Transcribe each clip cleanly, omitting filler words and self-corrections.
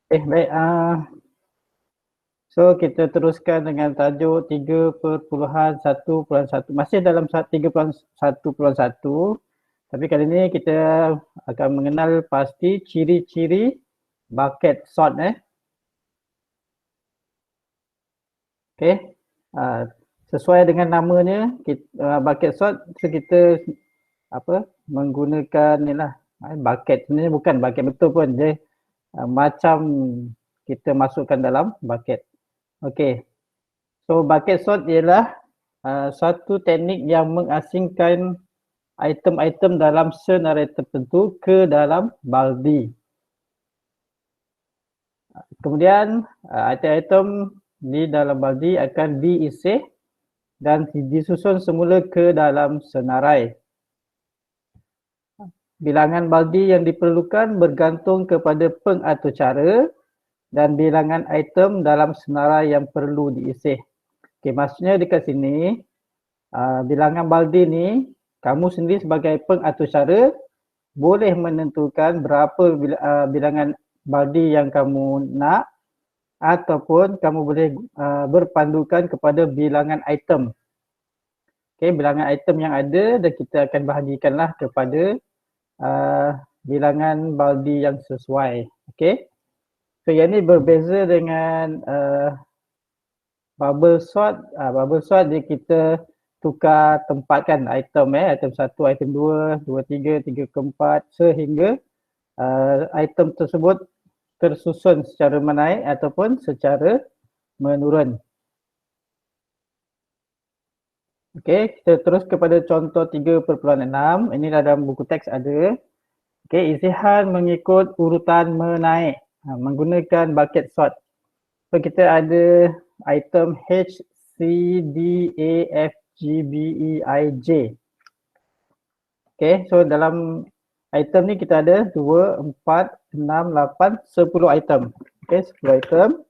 Baik. So kita teruskan dengan tajuk 3.1.1. Masih dalam 3.1.1. Tapi kali ini kita akan mengenal pasti ciri-ciri bucket sort. Okey. Sesuai dengan namanya, bucket sort, so kita menggunakan ni lah, bucket. Sebenarnya bukan bucket betul pun, dia macam kita masukkan dalam bucket. Okey. So bucket sort ialah satu teknik yang mengasingkan item-item dalam senarai tertentu ke dalam baldi. Kemudian item-item di dalam baldi akan diisih dan disusun semula ke dalam senarai. Bilangan baldi yang diperlukan bergantung kepada pengatur cara dan bilangan item dalam senarai yang perlu diisih. Okey, maksudnya dekat sini, bilangan baldi ni, kamu sendiri sebagai pengatur cara boleh menentukan berapa bilangan baldi yang kamu nak, ataupun kamu boleh berpandukan kepada bilangan item. Okey, bilangan item yang ada dan kita akan bahagikanlah kepada bilangan baldi yang sesuai. Okey. So yang ni berbeza dengan bubble sort. Bubble sort dia kita tukar tempatkan item, item 1, item 2, 2, 3, 3 ke 4 sehingga item tersebut tersusun secara menaik ataupun secara menurun. Okey, kita terus kepada contoh 3.6. Ini dalam buku teks ada. Okey, isihan mengikut urutan menaik menggunakan bucket sort. So kita ada item H, C, D, A, F, G, B, E, I, J. Okey, so dalam item ni kita ada 2, 4, 6, 8, 10 item. Okey, 10 item.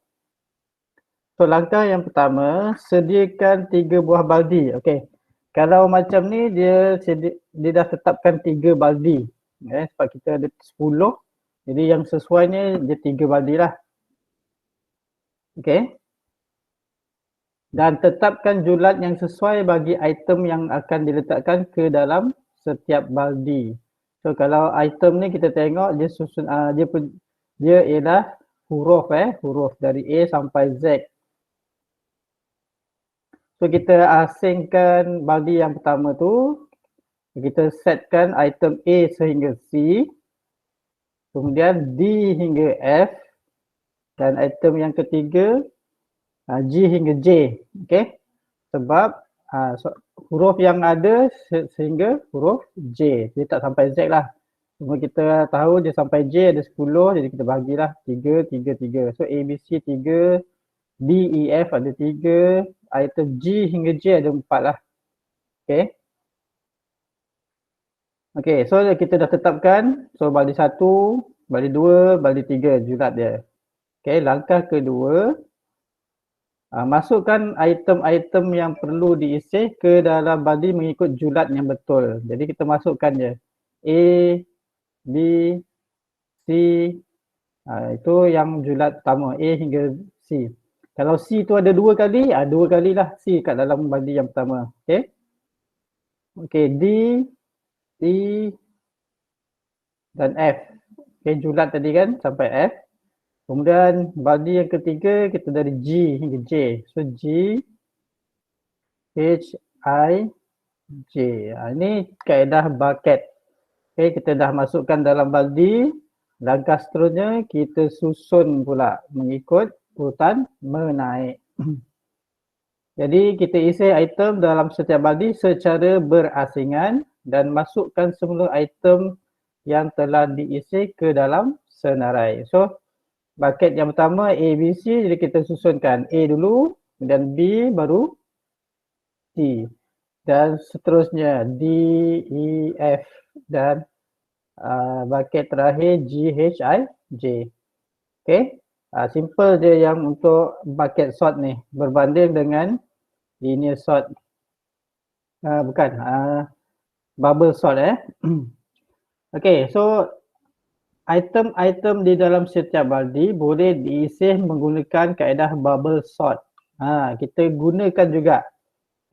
So langkah yang pertama, sediakan 3 buah baldi. Okey. Kalau macam ni dia dah tetapkan 3 baldi. Sebab kita ada 10. Jadi yang sesuainya dia 3 baldi lah. Okey. Dan tetapkan julat yang sesuai bagi item yang akan diletakkan ke dalam setiap baldi. So kalau item ni kita tengok dia susun dia ialah huruf dari A sampai Z. So kita asingkan baldi yang pertama tu, kita setkan item A sehingga C, kemudian D hingga F, dan item yang ketiga G hingga J. Okey. Sebab huruf yang ada sehingga huruf J. Dia tak sampai Z lah. Cuma kita tahu dia sampai J ada 10, jadi kita bagilah 3, 3, 3. So A, B, C 3, D, E, F ada 3, item G hingga J ada 4 lah. Okey. Okey, so kita dah tetapkan. So baldi 1, baldi 2, baldi 3 julat dia. Okey, langkah kedua, masukkan item-item yang perlu diisi ke dalam baldi mengikut julat yang betul. Jadi kita masukkan je A, B, C, itu yang julat pertama, A hingga C. Kalau C tu ada 2 kali, 2 kalilah C kat dalam baldi yang pertama. Okey. Okey, D, C dan F. Okey, julat tadi kan sampai F. Kemudian baldi yang ketiga kita dari G hingga J. So G, H, I, J. Ini kaedah bucket. Okay, kita dah masukkan dalam baldi. Langkah seterusnya kita susun pula mengikut urutan menaik. Jadi kita isi item dalam setiap baldi secara berasingan dan masukkan semula item yang telah diisi ke dalam senarai. So bucket yang pertama A, B, C, jadi kita susunkan A dulu, kemudian B, baru C. Dan seterusnya D, E, F dan bucket terakhir G, H, I, J. Okay, simple je yang untuk bucket sort ni berbanding dengan linear sort. Bukan, bubble sort. Okay, so item-item di dalam setiap baldi boleh diisi menggunakan kaedah bubble sort. Kita gunakan juga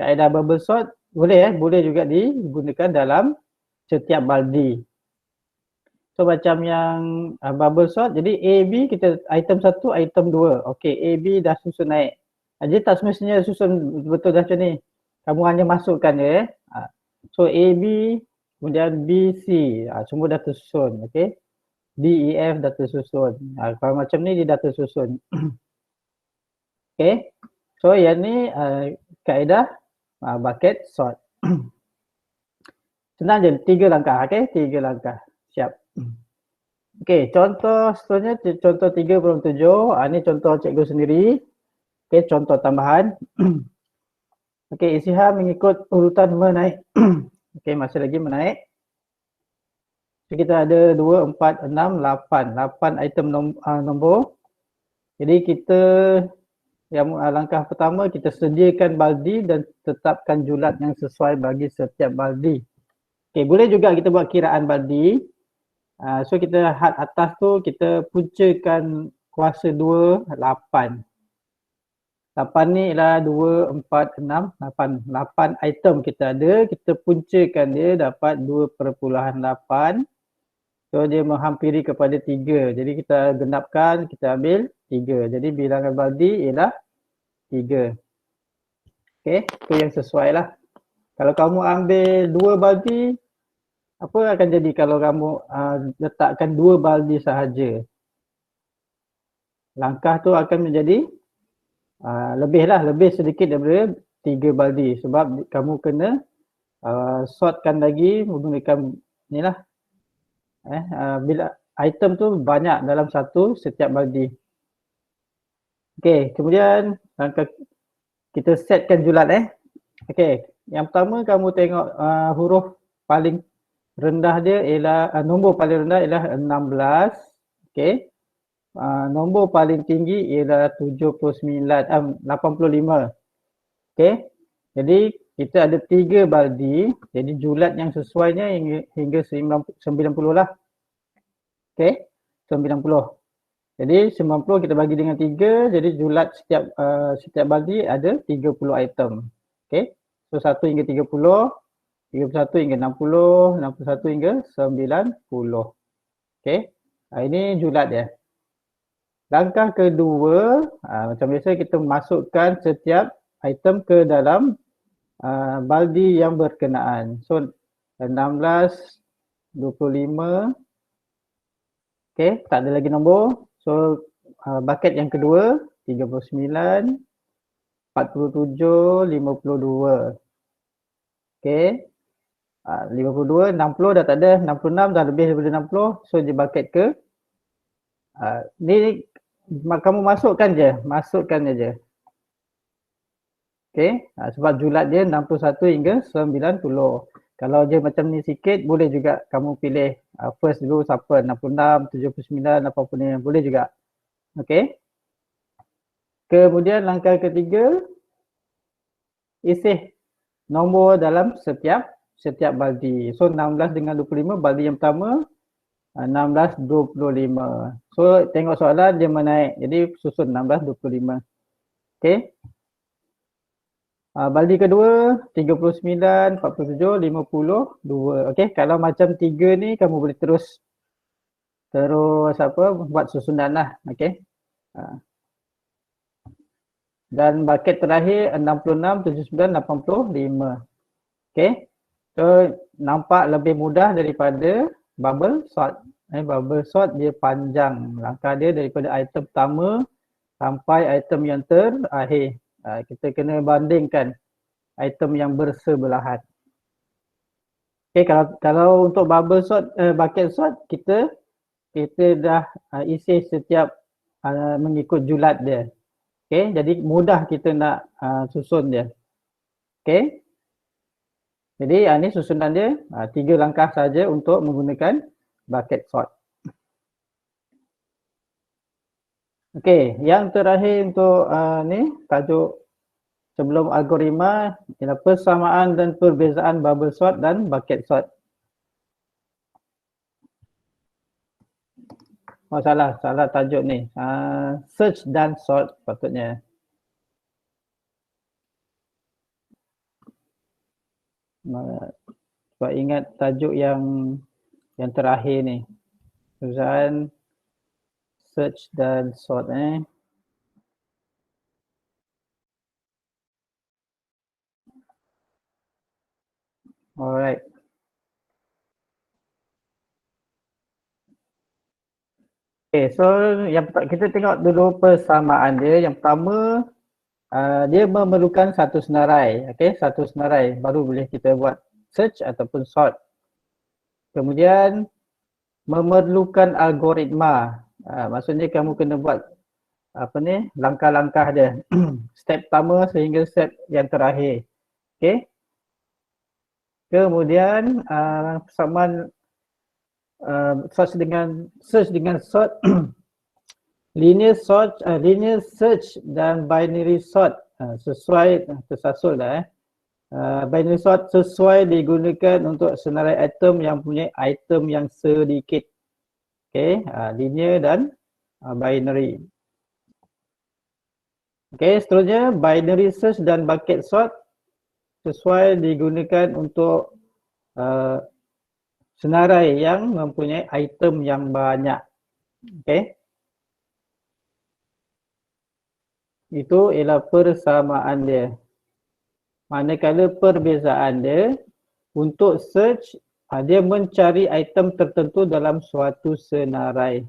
kaedah bubble sort, boleh juga digunakan dalam setiap baldi. So macam yang bubble sort, jadi A, B kita item 1, item 2. Okey, A, B dah susun naik. Jadi tak semestinya susun betul dah macam ni. Kamu hanya masukkan je. So A, B, kemudian B, C. Semua dah tersusun. Okey. D, E, F dah tersusun. Kalau macam ni dia dah tersusun. Okay. So yang ni kaedah bucket sort. Senang je, 3 langkah. Okay, 3 langkah. Siap. Okay, contoh seterusnya contoh 3.7. Ini contoh cikgu sendiri. Okay, contoh tambahan. Okay, isiha mengikut urutan menaik. Okay, masih lagi menaik. So, kita ada 2, 4, 6, 8. 8 item nombor. Jadi kita yang langkah pertama kita sediakan baldi dan tetapkan julat yang sesuai bagi setiap baldi. Okay, boleh juga kita buat kiraan baldi. So kita had atas tu kita puncakan kuasa 2, 8. 8 ni ialah 2, 4, 6, 8. 8 item kita ada, kita puncakan dia dapat 2.8. So dia menghampiri kepada 3. Jadi kita genapkan, kita ambil 3. Jadi bilangan baldi ialah 3. Okay, itu yang sesuai lah. Kalau kamu ambil 2 baldi, apa akan jadi kalau kamu letakkan 2 baldi sahaja? Langkah tu akan menjadi lebih sedikit daripada 3 baldi. Sebab kamu kena sortkan lagi menggunakan ni lah. Bila item tu banyak dalam setiap baldi. Okay, kemudian langkah kita setkan julat. Okay, yang pertama kamu tengok huruf paling rendah dia ialah nombor paling rendah ialah 16. Okay, nombor paling tinggi ialah 85. Okay, jadi kita ada 3 baldi, jadi julat yang sesuainya hingga 90 lah. Okay, 90. Jadi 90 kita bagi dengan 3, jadi julat setiap baldi ada 30 item. Okay, so 1 hingga 30, 31 hingga 60, 61 hingga 90. Okay, ini julat dia. Langkah kedua, macam biasa kita masukkan setiap item ke dalam baldi yang berkenaan. So 16, 25. Okay, tak ada lagi nombor. So bucket yang kedua 39, 47, 52. Okay, 52, 60 dah tak ada, 66 dah lebih daripada 60. So dia bucket ke ni kamu masukkan je. Okay, sebab julat dia 61 hingga 90. Kalau dia macam ni sikit, boleh juga kamu pilih first dulu siapa, 66, 79, 89, boleh juga. Okay. Kemudian langkah ketiga, isi nombor dalam setiap baldi. So 16 dengan 25, baldi yang pertama 16, 25. So tengok soalan dia menaik, jadi susun 16, 25. Okay. Baldi kedua 39, 47, 52. Okey, kalau macam 3 ni kamu boleh terus buat susunan lah. Okey. Dan bucket terakhir 66, 79, 85. Okey. So nampak lebih mudah daripada bubble sort. Bubble sort dia panjang langkah dia daripada item pertama sampai item yang terakhir. Kita kena bandingkan item yang bersebelahan. Okay, kalau untuk bubble sort, bucket sort, kita dah isi setiap mengikut julat dia. Okay, jadi mudah kita nak susun dia. Okay, jadi ini susunan dia 3 langkah saja untuk menggunakan bucket sort. Okay, yang terakhir untuk ni tajuk sebelum algoritma ialah persamaan dan perbezaan bubble sort dan bucket sort. Oh salah tajuk ni. Search dan sort patutnya. Sebab ingat tajuk yang terakhir ni. Suzan, search dan sort Alright. Okay, so yang kita tengok dulu persamaan dia. Yang pertama, dia memerlukan satu senarai. Okay, satu senarai. Baru boleh kita buat search ataupun sort. Kemudian, memerlukan algoritma. Maksudnya kamu kena buat langkah-langkah dia. Step pertama sehingga step yang terakhir. Okay. Kemudian, persamaan search dengan sort linear search dan binary sort sesuai tersasul dah binary sort sesuai digunakan untuk senarai item yang punya item yang sedikit. Okey, linear dan binary. Okey, seterusnya binary search dan bucket sort sesuai digunakan untuk senarai yang mempunyai item yang banyak. Okey. Itu ialah persamaan dia. Manakala perbezaan dia, untuk search, dia mencari item tertentu dalam suatu senarai.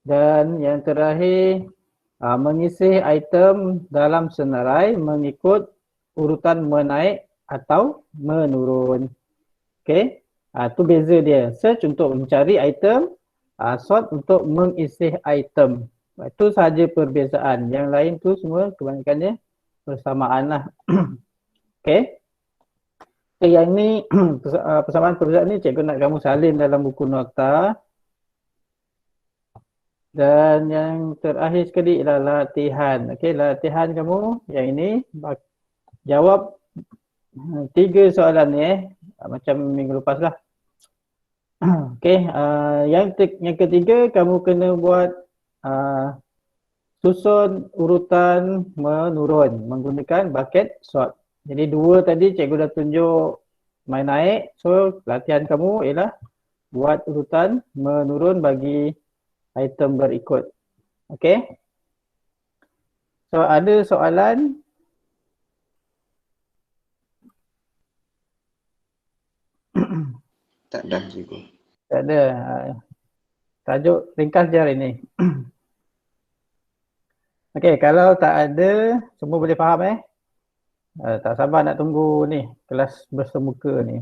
Dan yang terakhir, mengisi item dalam senarai mengikut urutan menaik atau menurun. Okey, tu beza dia. Search untuk mencari item, sort untuk mengisi item. Itu sahaja perbezaan. Yang lain tu semua kebanyakannya persamaan lah. Okey. Yang ni persamaan perbezaan ni cikgu nak kamu salin dalam buku nota. Dan yang terakhir sekali ialah latihan. Okey, latihan kamu yang ini jawab 3 soalan ni macam minggu lepas lah. Okey, yang ketiga kamu kena buat susun urutan menurun menggunakan bucket sort. Jadi 2 tadi cikgu dah tunjuk main naik. So latihan kamu ialah buat urutan menurun bagi item berikut. Okey. So ada soalan? Tak ada cikgu. Tak ada. Tajuk ringkas je hari ni. Okey, kalau tak ada, semua boleh faham tak sabar nak tunggu ni, kelas bersemuka ni.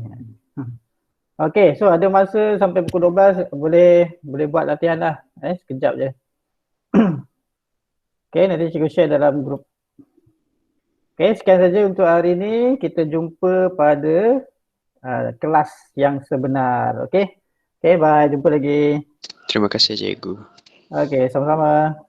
Okey, so ada masa sampai pukul 12 boleh buat latihan lah. Sekejap je. Okey, nanti cikgu share dalam grup. Okey, sekian saja untuk hari ni. Kita jumpa pada kelas yang sebenar. Okey. Okey, bye. Jumpa lagi. Terima kasih cikgu. Okey, sama-sama.